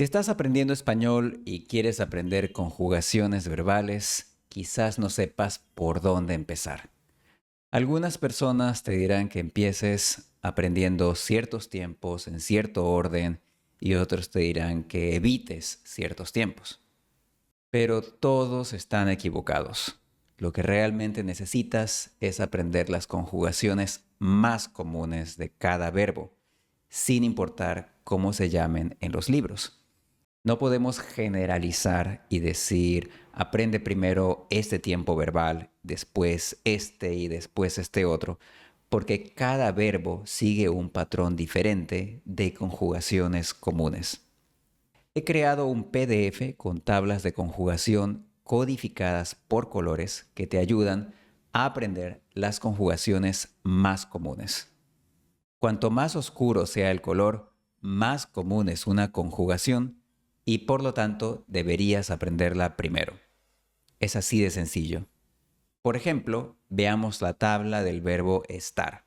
Si estás aprendiendo español y quieres aprender conjugaciones verbales, quizás no sepas por dónde empezar. Algunas personas te dirán que empieces aprendiendo ciertos tiempos en cierto orden y otros te dirán que evites ciertos tiempos. Pero todos están equivocados. Lo que realmente necesitas es aprender las conjugaciones más comunes de cada verbo, sin importar cómo se llamen en los libros. No podemos generalizar y decir, aprende primero este tiempo verbal, después este y después este otro, porque cada verbo sigue un patrón diferente de conjugaciones comunes. He creado un PDF con tablas de conjugación codificadas por colores que te ayudan a aprender las conjugaciones más comunes. Cuanto más oscuro sea el color, más común es una conjugación y por lo tanto deberías aprenderla primero. Es así de sencillo. Por ejemplo, veamos la tabla del verbo estar.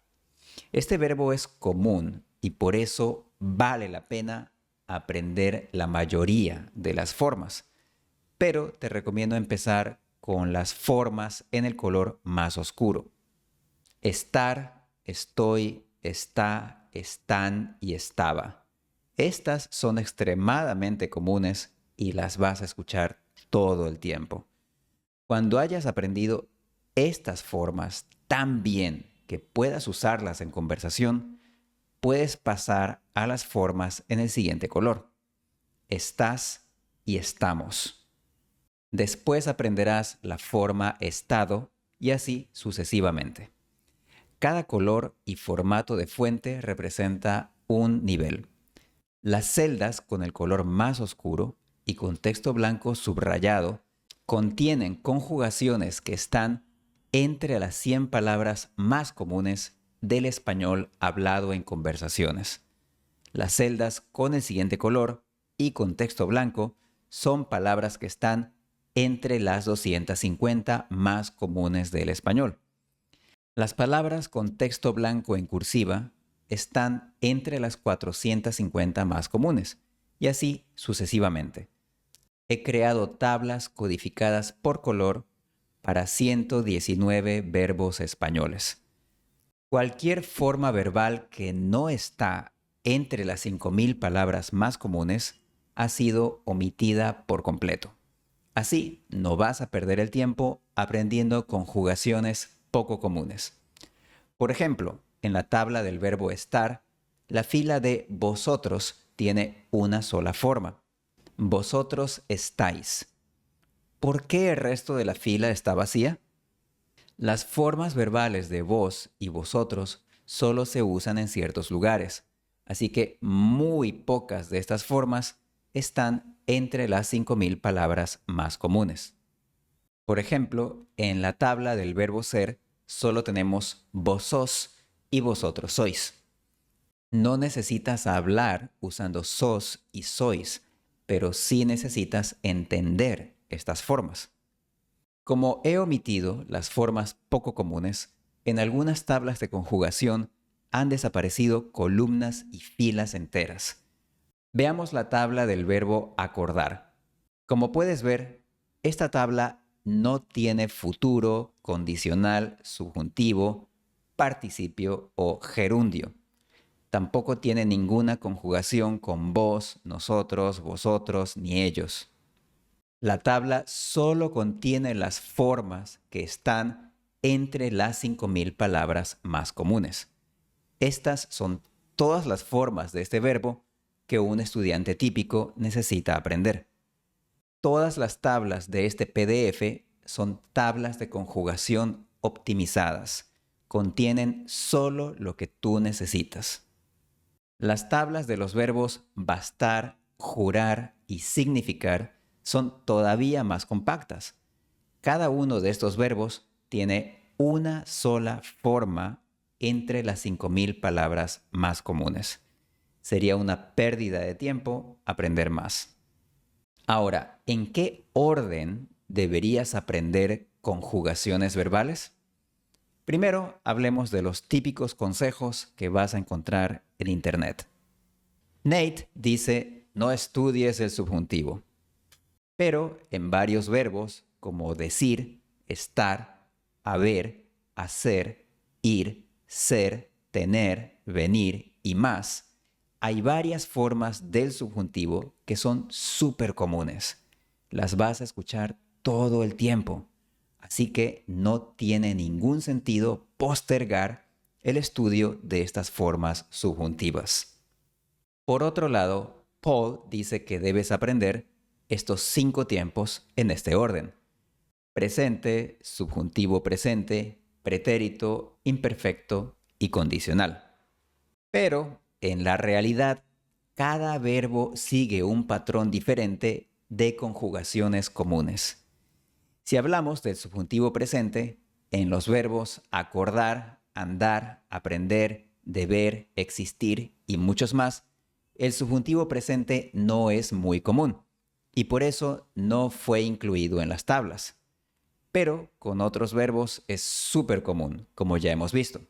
Este verbo es común y por eso vale la pena aprender la mayoría de las formas. Pero te recomiendo empezar con las formas en el color más oscuro. Estar, estoy, está, están y estaba. Estas son extremadamente comunes y las vas a escuchar todo el tiempo. Cuando hayas aprendido estas formas tan bien que puedas usarlas en conversación, puedes pasar a las formas en el siguiente color. Estás y estamos. Después aprenderás la forma estado y así sucesivamente. Cada color y formato de fuente representa un nivel. Las celdas con el color más oscuro y con texto blanco subrayado contienen conjugaciones que están entre las 100 palabras más comunes del español hablado en conversaciones. Las celdas con el siguiente color y con texto blanco son palabras que están entre las 250 más comunes del español. Las palabras con texto blanco en cursiva están entre las 450 más comunes, y así sucesivamente. He creado tablas codificadas por color para 119 verbos españoles. Cualquier forma verbal que no está entre las 5.000 palabras más comunes ha sido omitida por completo. Así no vas a perder el tiempo aprendiendo conjugaciones poco comunes. Por ejemplo, en la tabla del verbo estar, la fila de vosotros tiene una sola forma. Vosotros estáis. ¿Por qué el resto de la fila está vacía? Las formas verbales de vos y vosotros solo se usan en ciertos lugares, así que muy pocas de estas formas están entre las 5.000 palabras más comunes. Por ejemplo, en la tabla del verbo ser solo tenemos vos sos y vosotros sois. No necesitas hablar usando sos y sois, pero sí necesitas entender estas formas. Como he omitido las formas poco comunes, en algunas tablas de conjugación han desaparecido columnas y filas enteras. Veamos la tabla del verbo acordar. Como puedes ver, esta tabla no tiene futuro, condicional, subjuntivo, participio o gerundio. Tampoco tiene ninguna conjugación con vos, nosotros, vosotros ni ellos. La tabla solo contiene las formas que están entre las 5.000 palabras más comunes. Estas son todas las formas de este verbo que un estudiante típico necesita aprender. Todas las tablas de este PDF son tablas de conjugación optimizadas. Contienen solo lo que tú necesitas. Las tablas de los verbos bastar, jurar y significar son todavía más compactas. Cada uno de estos verbos tiene una sola forma entre las 5.000 palabras más comunes. Sería una pérdida de tiempo aprender más. Ahora, ¿en qué orden deberías aprender conjugaciones verbales? Primero, hablemos de los típicos consejos que vas a encontrar en Internet. Nate dice, no estudies el subjuntivo. Pero en varios verbos como decir, estar, haber, hacer, ir, ser, tener, venir y más, hay varias formas del subjuntivo que son súper comunes. Las vas a escuchar todo el tiempo. Así que no tiene ningún sentido postergar el estudio de estas formas subjuntivas. Por otro lado, Paul dice que debes aprender estos 5 tiempos en este orden: presente, subjuntivo presente, pretérito, imperfecto y condicional. Pero en la realidad, cada verbo sigue un patrón diferente de conjugaciones comunes. Si hablamos del subjuntivo presente, en los verbos acordar, andar, aprender, deber, existir y muchos más, el subjuntivo presente no es muy común y por eso no fue incluido en las tablas. Pero con otros verbos es súper común, como ya hemos visto.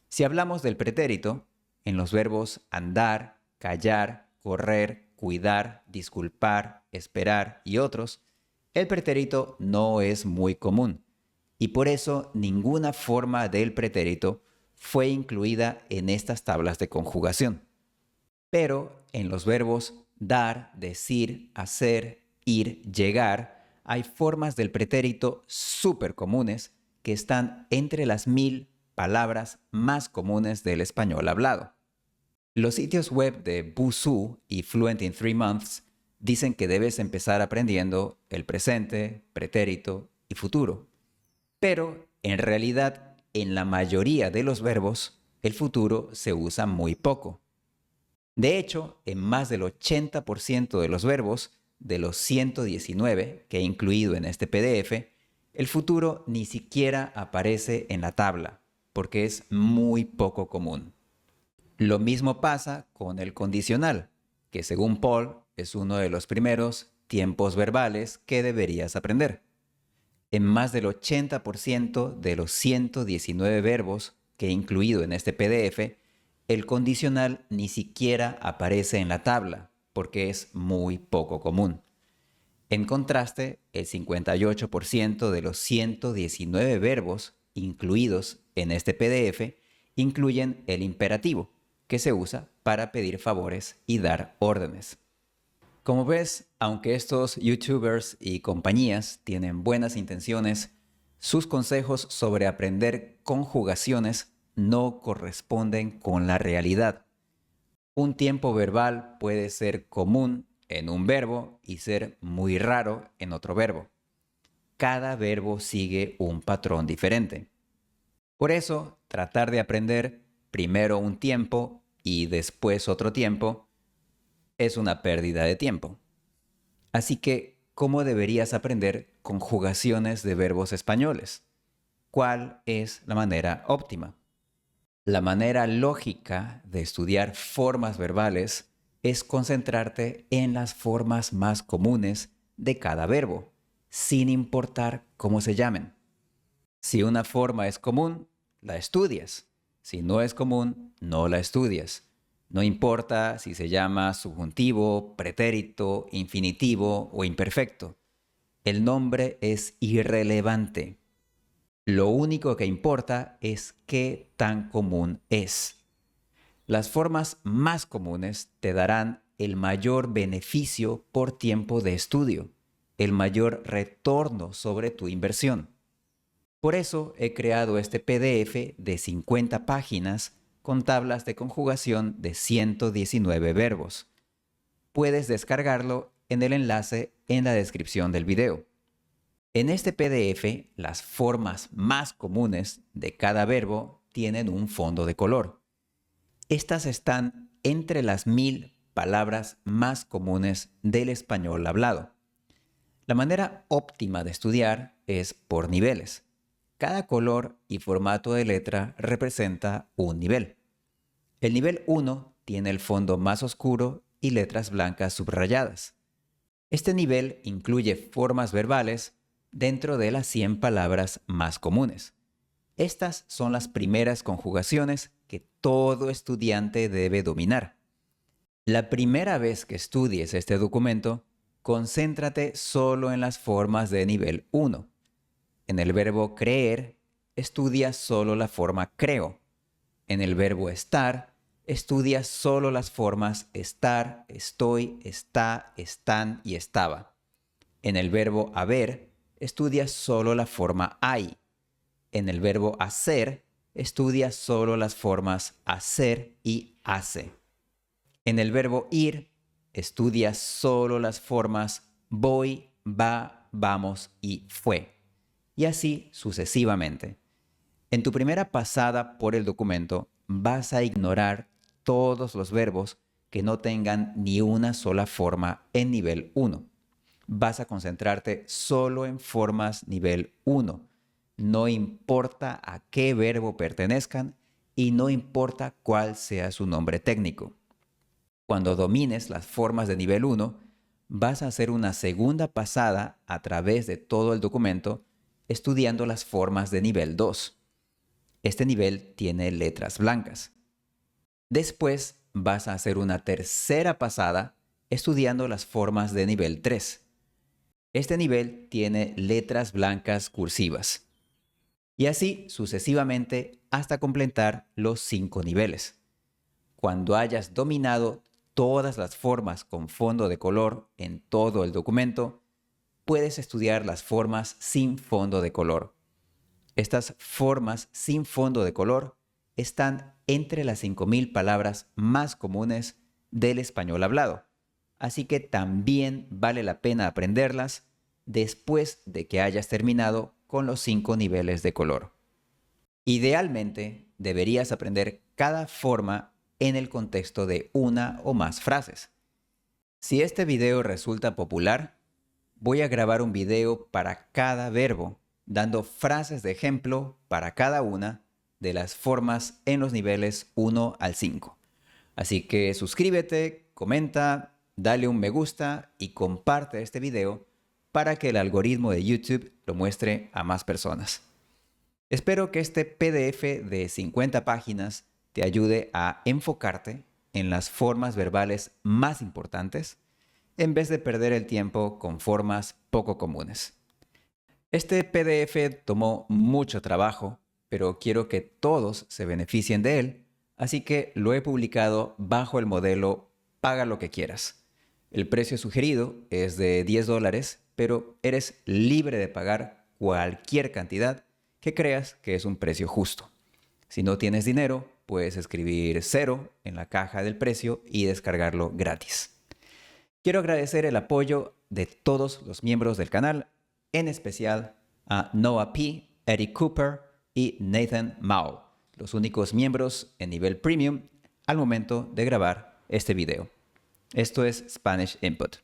Si hablamos del pretérito, en los verbos andar, callar, correr, cuidar, disculpar, esperar y otros, el pretérito no es muy común y por eso ninguna forma del pretérito fue incluida en estas tablas de conjugación. Pero en los verbos dar, decir, hacer, ir, llegar, hay formas del pretérito súper comunes que están entre las 1000 palabras más comunes del español hablado. Los sitios web de Busuu y Fluent in 3 Months dicen que debes empezar aprendiendo el presente, pretérito y futuro. Pero en realidad, en la mayoría de los verbos, el futuro se usa muy poco. De hecho, en más del 80% de los verbos, de los 119 que he incluido en este PDF, el futuro ni siquiera aparece en la tabla, porque es muy poco común. Lo mismo pasa con el condicional, que según Paul es uno de los primeros tiempos verbales que deberías aprender. En más del 80% de los 119 verbos que he incluido en este PDF, el condicional ni siquiera aparece en la tabla, porque es muy poco común. En contraste, el 58% de los 119 verbos incluidos en este PDF incluyen el imperativo, que se usa para pedir favores y dar órdenes. Como ves, aunque estos YouTubers y compañías tienen buenas intenciones, sus consejos sobre aprender conjugaciones no corresponden con la realidad. Un tiempo verbal puede ser común en un verbo y ser muy raro en otro verbo. Cada verbo sigue un patrón diferente. Por eso, tratar de aprender primero un tiempo y después otro tiempo es una pérdida de tiempo. Así que, ¿cómo deberías aprender conjugaciones de verbos españoles? ¿Cuál es la manera óptima? La manera lógica de estudiar formas verbales es concentrarte en las formas más comunes de cada verbo, sin importar cómo se llamen. Si una forma es común, la estudias. Si no es común, no la estudias. No importa si se llama subjuntivo, pretérito, infinitivo o imperfecto. El nombre es irrelevante. Lo único que importa es qué tan común es. Las formas más comunes te darán el mayor beneficio por tiempo de estudio, el mayor retorno sobre tu inversión. Por eso he creado este PDF de 50 páginas con tablas de conjugación de 119 verbos. Puedes descargarlo en el enlace en la descripción del video. En este PDF, las formas más comunes de cada verbo tienen un fondo de color. Estas están entre las 1000 palabras más comunes del español hablado. La manera óptima de estudiar es por niveles. Cada color y formato de letra representa un nivel. El nivel 1 tiene el fondo más oscuro y letras blancas subrayadas. Este nivel incluye formas verbales dentro de las 100 palabras más comunes. Estas son las primeras conjugaciones que todo estudiante debe dominar. La primera vez que estudies este documento, concéntrate solo en las formas de nivel 1. En el verbo creer, estudia solo la forma creo. En el verbo estar, estudia solo las formas estar, estoy, está, están y estaba. En el verbo haber, estudia solo la forma hay. En el verbo hacer, estudia solo las formas hacer y hace. En el verbo ir, estudia solo las formas voy, va, vamos y fue. Y así sucesivamente. En tu primera pasada por el documento, vas a ignorar todos los verbos que no tengan ni una sola forma en nivel 1. Vas a concentrarte solo en formas nivel 1. No importa a qué verbo pertenezcan y no importa cuál sea su nombre técnico. Cuando domines las formas de nivel 1, vas a hacer una segunda pasada a través de todo el documento estudiando las formas de nivel 2. Este nivel tiene letras blancas. Después vas a hacer una tercera pasada estudiando las formas de nivel 3. Este nivel tiene letras blancas cursivas. Y así sucesivamente hasta completar los 5 niveles. Cuando hayas dominado todas las formas con fondo de color en todo el documento, puedes estudiar las formas sin fondo de color. Estas formas sin fondo de color están entre las 5.000 palabras más comunes del español hablado, así que también vale la pena aprenderlas después de que hayas terminado con los 5 niveles de color. Idealmente, deberías aprender cada forma en el contexto de una o más frases. Si este video resulta popular, voy a grabar un video para cada verbo, dando frases de ejemplo para cada una de las formas en los niveles 1 al 5. Así que suscríbete, comenta, dale un me gusta y comparte este video para que el algoritmo de YouTube lo muestre a más personas. Espero que este PDF de 50 páginas te ayude a enfocarte en las formas verbales más importantes en vez de perder el tiempo con formas poco comunes. Este PDF tomó mucho trabajo, pero quiero que todos se beneficien de él, así que lo he publicado bajo el modelo Paga lo que quieras. El precio sugerido es de $10, pero eres libre de pagar cualquier cantidad que creas que es un precio justo. Si no tienes dinero, puedes escribir 0 en la caja del precio y descargarlo gratis. Quiero agradecer el apoyo de todos los miembros del canal, en especial a Noah P., Eric Cooper y Nathan Mao, los únicos miembros en nivel premium al momento de grabar este video. Esto es Spanish Input.